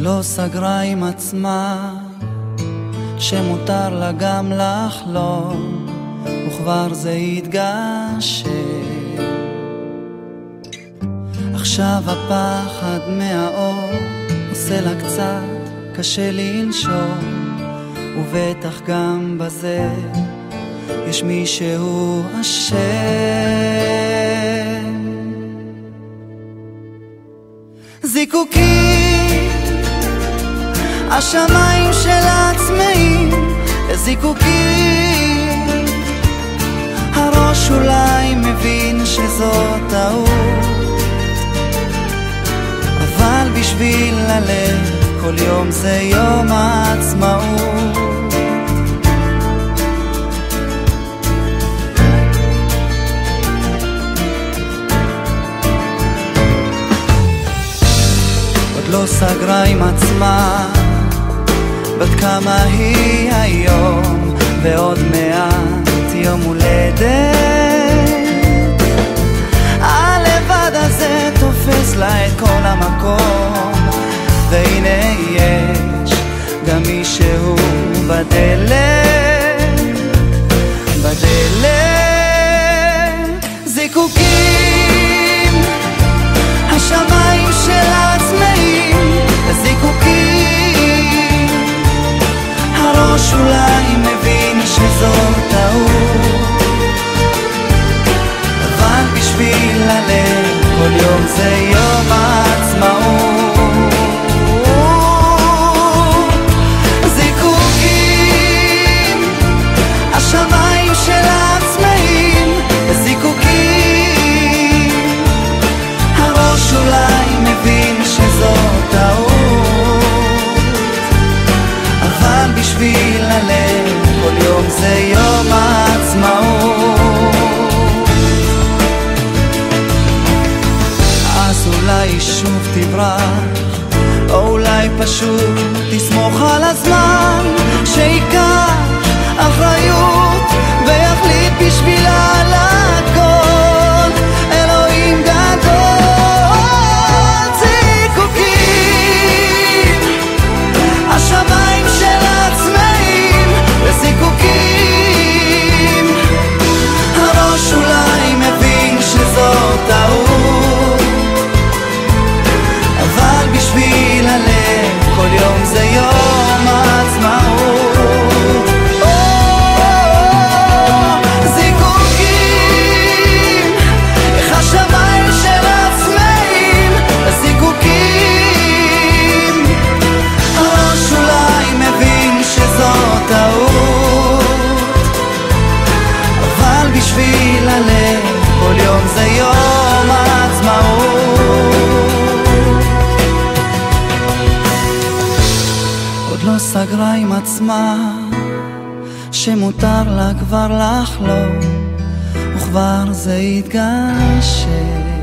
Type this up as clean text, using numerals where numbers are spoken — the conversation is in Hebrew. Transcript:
לא סגרה עם עצמה שמותר לה גם לחלום, וכבר זה יתגשם. עכשיו הפחד מהאור עושה לה קצת קשה לנשום, ובטח גם בזה יש מישהו אשם. זיקוקים, השמיים של עצמאים לזיקוקים. הראש אולי מבין שזו טעות, אבל בשביל הלב כל יום זה יום העצמאות. לא סגרה עם עצמה בת כמה היא היום, ועוד מעט יום הולדת. הלבד הזה תופס לה את כל המקום, והנה יש גם מישהו בדלת, בדלת. זיקוקים, השמיים של עצמאים לזיקוקים. הראש אולי מבין שזו טעות, אבל בשביל הלב כל יום זה יום העצמאות. זיקוקים, השמיים של עצמאים לזיקוקים. הראש אולי מבין שזו טעות, אבל בשביל הלב כל יום זה יום העצמאות. אז אולי שוב תברח, או אולי פשוט תסמוך על הזמן שיקח אחריות ויחליט בשבילה על הכל. אלוהים גדול. זיקוקים, השמיים של עצמאים לזיקוקים. הראש אולי מבין שזו טעות, אבל בשביל הלב כל יום זה יום העצמאות. זיקוקים, איך השמיים של עצמאים לזיקוקים. הראש אולי מבין שזו טעות, אבל בשביל הלב כל יום זה יום העצמאות. עוד לא סגרה עם עצמה שמותר לה כבר לחלום, וכבר זה יתגשם.